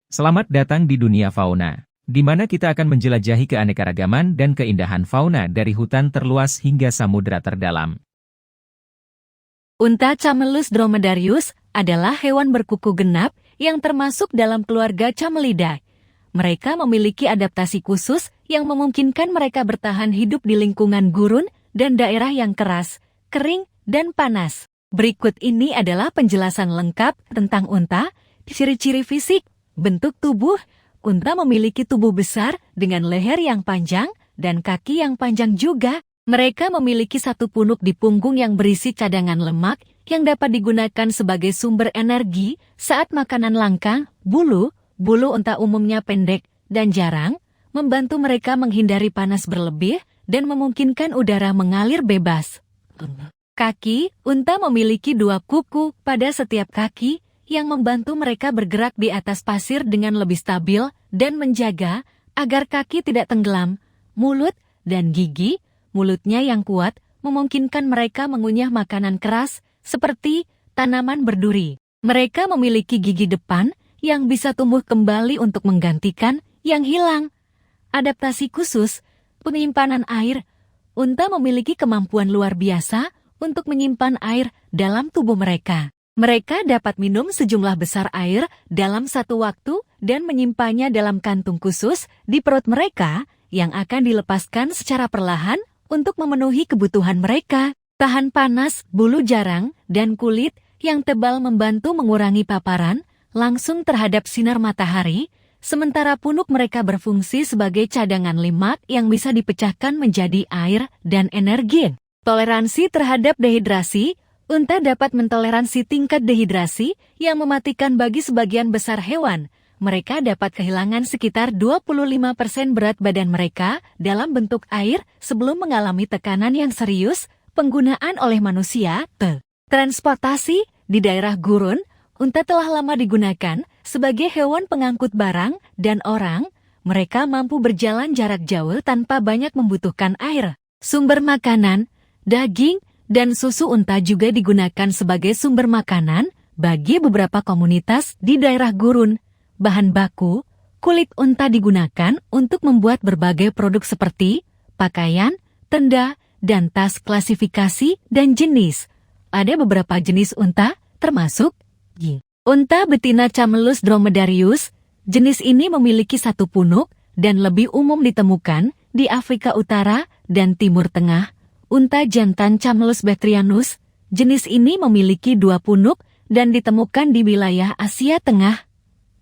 Selamat datang di dunia fauna, di mana kita akan menjelajahi keanekaragaman dan keindahan fauna dari hutan terluas hingga samudera terdalam. Unta Camelus dromedarius adalah hewan berkuku genap yang termasuk dalam keluarga Camelidae. Mereka memiliki adaptasi khusus yang memungkinkan mereka bertahan hidup di lingkungan gurun dan daerah yang keras, kering, dan panas. Berikut ini adalah penjelasan lengkap tentang unta, ciri-ciri fisik, bentuk tubuh. Unta memiliki tubuh besar dengan leher yang panjang dan kaki yang panjang juga. Mereka memiliki satu punuk di punggung yang berisi cadangan lemak yang dapat digunakan sebagai sumber energi saat makanan langka. Bulu unta umumnya pendek dan jarang, membantu mereka menghindari panas berlebih dan memungkinkan udara mengalir bebas. Kaki, unta memiliki 2 kuku pada setiap kaki yang membantu mereka bergerak di atas pasir dengan lebih stabil dan menjaga agar kaki tidak tenggelam. Mulut dan gigi, mulutnya yang kuat memungkinkan mereka mengunyah makanan keras seperti tanaman berduri. Mereka memiliki gigi depan yang bisa tumbuh kembali untuk menggantikan yang hilang. Adaptasi khusus, penyimpanan air. Unta memiliki kemampuan luar biasa untuk menyimpan air dalam tubuh mereka. Mereka dapat minum sejumlah besar air dalam satu waktu dan menyimpannya dalam kantung khusus di perut mereka yang akan dilepaskan secara perlahan untuk memenuhi kebutuhan mereka. Tahan panas, bulu jarang, dan kulit yang tebal membantu mengurangi paparan langsung terhadap sinar matahari, sementara punuk mereka berfungsi sebagai cadangan lemak yang bisa dipecahkan menjadi air dan energi. Toleransi terhadap dehidrasi. Unta dapat mentoleransi tingkat dehidrasi yang mematikan bagi sebagian besar hewan. Mereka dapat kehilangan sekitar 25% berat badan mereka dalam bentuk air sebelum mengalami tekanan yang serius. Penggunaan oleh manusia. Transportasi. Di daerah gurun, unta telah lama digunakan sebagai hewan pengangkut barang dan orang. Mereka mampu berjalan jarak jauh tanpa banyak membutuhkan air. Sumber makanan. Daging dan susu unta juga digunakan sebagai sumber makanan bagi beberapa komunitas di daerah gurun. Bahan baku, kulit unta digunakan untuk membuat berbagai produk seperti pakaian, tenda, dan tas. Klasifikasi dan jenis. Ada beberapa jenis unta, termasuk unta betina Camelus dromedarius. Jenis ini memiliki satu punuk dan lebih umum ditemukan di Afrika Utara dan Timur Tengah. Unta jantan Camelus bactrianus, jenis ini memiliki 2 punuk dan ditemukan di wilayah Asia Tengah.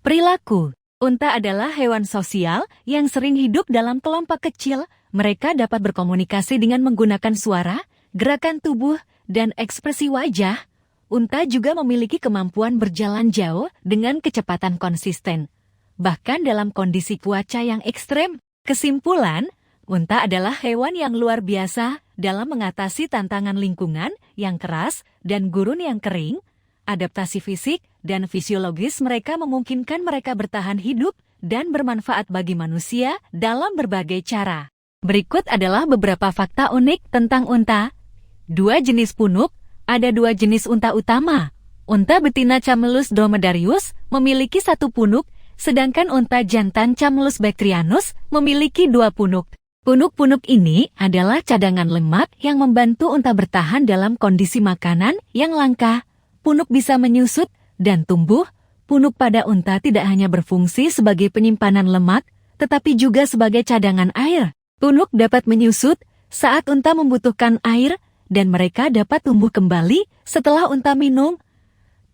Perilaku. Unta adalah hewan sosial yang sering hidup dalam kelompok kecil. Mereka dapat berkomunikasi dengan menggunakan suara, gerakan tubuh, dan ekspresi wajah. Unta juga memiliki kemampuan berjalan jauh dengan kecepatan konsisten, bahkan dalam kondisi cuaca yang ekstrem. Kesimpulan, unta adalah hewan yang luar biasa dalam mengatasi tantangan lingkungan yang keras dan gurun yang kering. Adaptasi fisik dan fisiologis mereka memungkinkan mereka bertahan hidup dan bermanfaat bagi manusia dalam berbagai cara. Berikut adalah beberapa fakta unik tentang unta. 2 jenis punuk. Ada 2 jenis unta utama. Unta betina Camelus dromedarius memiliki 1 punuk, sedangkan unta jantan Camelus bactrianus memiliki 2 punuk. Punuk-punuk ini adalah cadangan lemak yang membantu unta bertahan dalam kondisi makanan yang langka. Punuk bisa menyusut dan tumbuh. Punuk pada unta tidak hanya berfungsi sebagai penyimpanan lemak, tetapi juga sebagai cadangan air. Punuk dapat menyusut saat unta membutuhkan air, dan mereka dapat tumbuh kembali setelah unta minum.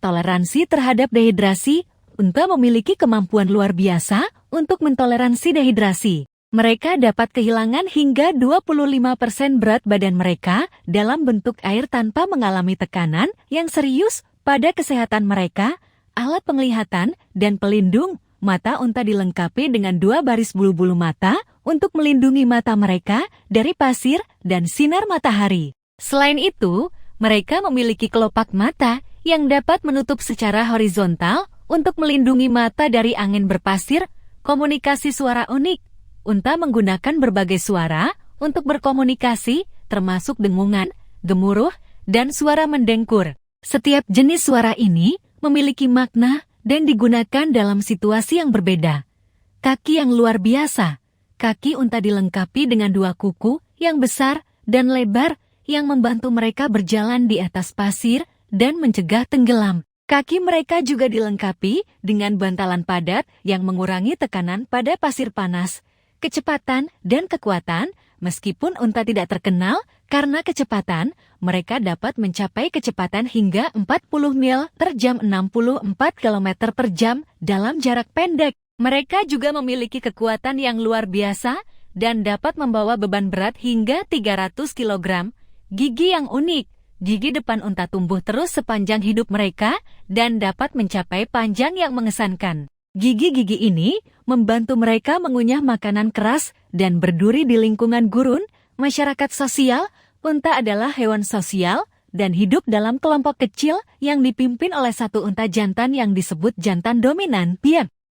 Toleransi terhadap dehidrasi. Unta memiliki kemampuan luar biasa untuk mentoleransi dehidrasi. Mereka dapat kehilangan hingga 25% berat badan mereka dalam bentuk air tanpa mengalami tekanan yang serius pada kesehatan mereka. Alat penglihatan dan pelindung. Mata unta dilengkapi dengan 2 baris bulu-bulu mata untuk melindungi mata mereka dari pasir dan sinar matahari. Selain itu, mereka memiliki kelopak mata yang dapat menutup secara horizontal untuk melindungi mata dari angin berpasir. Komunikasi suara unik. Unta menggunakan berbagai suara untuk berkomunikasi, termasuk dengungan, gemuruh, dan suara mendengkur. Setiap jenis suara ini memiliki makna dan digunakan dalam situasi yang berbeda. Kaki yang luar biasa. Kaki unta dilengkapi dengan 2 kuku yang besar dan lebar yang membantu mereka berjalan di atas pasir dan mencegah tenggelam. Kaki mereka juga dilengkapi dengan bantalan padat yang mengurangi tekanan pada pasir panas. Kecepatan dan kekuatan, meskipun unta tidak terkenal karena kecepatan, mereka dapat mencapai kecepatan hingga 40 mil per jam 64 km per jam dalam jarak pendek. Mereka juga memiliki kekuatan yang luar biasa dan dapat membawa beban berat hingga 300 kg. Gigi yang unik. Gigi depan unta tumbuh terus sepanjang hidup mereka dan dapat mencapai panjang yang mengesankan. Gigi-gigi ini membantu mereka mengunyah makanan keras dan berduri di lingkungan gurun. Masyarakat sosial, unta adalah hewan sosial dan hidup dalam kelompok kecil yang dipimpin oleh satu unta jantan yang disebut jantan dominan.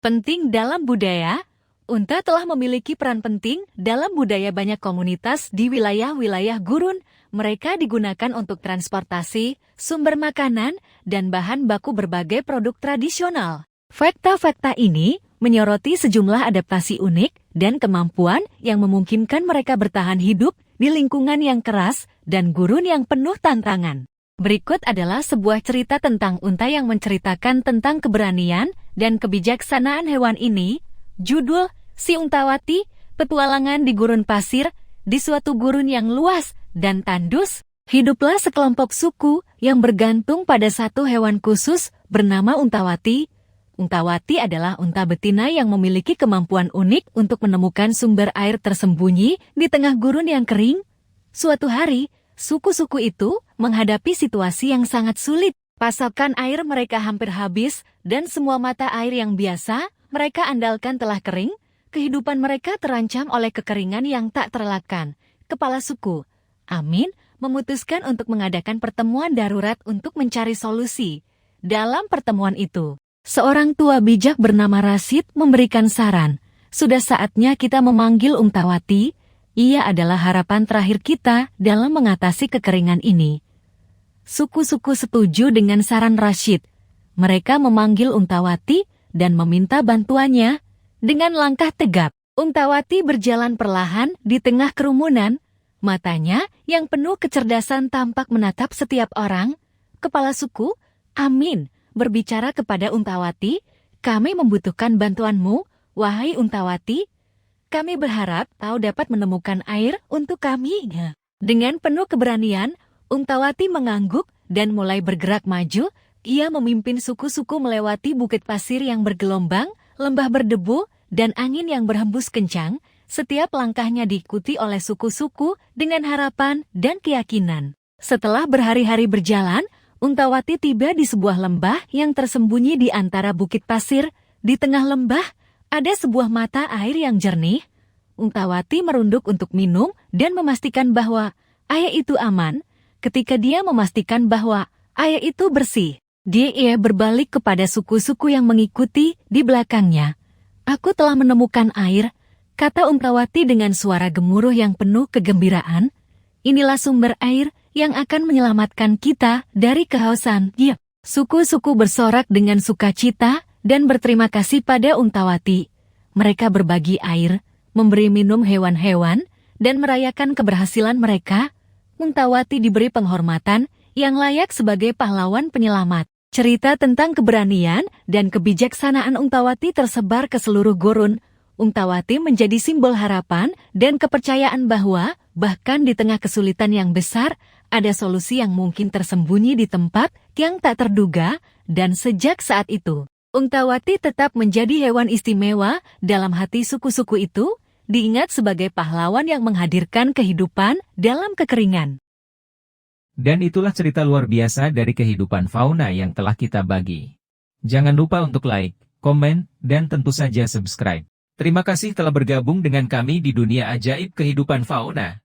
Penting dalam budaya, unta telah memiliki peran penting dalam budaya banyak komunitas di wilayah-wilayah gurun. Mereka digunakan untuk transportasi, sumber makanan, dan bahan baku berbagai produk tradisional. Fakta-fakta ini menyoroti sejumlah adaptasi unik dan kemampuan yang memungkinkan mereka bertahan hidup di lingkungan yang keras dan gurun yang penuh tantangan. Berikut adalah sebuah cerita tentang unta yang menceritakan tentang keberanian dan kebijaksanaan hewan ini. Judul, Si Untawati, Petualangan di Gurun Pasir, di suatu gurun yang luas dan tandus. Hiduplah sekelompok suku yang bergantung pada satu hewan khusus bernama Untawati. Untawati adalah unta betina yang memiliki kemampuan unik untuk menemukan sumber air tersembunyi di tengah gurun yang kering. Suatu hari, suku-suku itu menghadapi situasi yang sangat sulit. Pasokan air mereka hampir habis dan semua mata air yang biasa mereka andalkan telah kering. Kehidupan mereka terancam oleh kekeringan yang tak terelakkan. Kepala suku, Amin, memutuskan untuk mengadakan pertemuan darurat untuk mencari solusi. Dalam pertemuan itu, seorang tua bijak bernama Rasid memberikan saran. Sudah saatnya kita memanggil Untawati. Ia adalah harapan terakhir kita dalam mengatasi kekeringan ini. Suku-suku setuju dengan saran Rasid. Mereka memanggil Untawati dan meminta bantuannya. Dengan langkah tegap, Untawati berjalan perlahan di tengah kerumunan. Matanya yang penuh kecerdasan tampak menatap setiap orang. Kepala suku, Amin, berbicara kepada Untawati, "Kami membutuhkan bantuanmu, wahai Untawati. Kami berharap kau dapat menemukan air untuk kami." Dengan penuh keberanian, Untawati mengangguk dan mulai bergerak maju. Ia memimpin suku-suku melewati bukit pasir yang bergelombang, lembah berdebu, dan angin yang berhembus kencang. Setiap langkahnya diikuti oleh suku-suku dengan harapan dan keyakinan. Setelah berhari-hari berjalan, Untawati tiba di sebuah lembah yang tersembunyi di antara bukit pasir. Di tengah lembah, ada sebuah mata air yang jernih. Untawati merunduk untuk minum dan memastikan bahwa air itu aman. Ketika dia memastikan bahwa air itu bersih, dia berbalik kepada suku-suku yang mengikuti di belakangnya. "Aku telah menemukan air," kata Untawati dengan suara gemuruh yang penuh kegembiraan. "Inilah sumber air yang akan menyelamatkan kita dari kehausan." Suku-suku bersorak dengan sukacita dan berterima kasih pada Untawati. Mereka berbagi air, memberi minum hewan-hewan, dan merayakan keberhasilan mereka. Untawati diberi penghormatan yang layak sebagai pahlawan penyelamat. Cerita tentang keberanian dan kebijaksanaan Untawati tersebar ke seluruh gurun. Untawati menjadi simbol harapan dan kepercayaan bahwa, bahkan di tengah kesulitan yang besar, ada solusi yang mungkin tersembunyi di tempat yang tak terduga, dan sejak saat itu, Untawati tetap menjadi hewan istimewa dalam hati suku-suku itu, diingat sebagai pahlawan yang menghadirkan kehidupan dalam kekeringan. Dan itulah cerita luar biasa dari kehidupan fauna yang telah kita bagi. Jangan lupa untuk like, komen, dan tentu saja subscribe. Terima kasih telah bergabung dengan kami di dunia ajaib kehidupan fauna.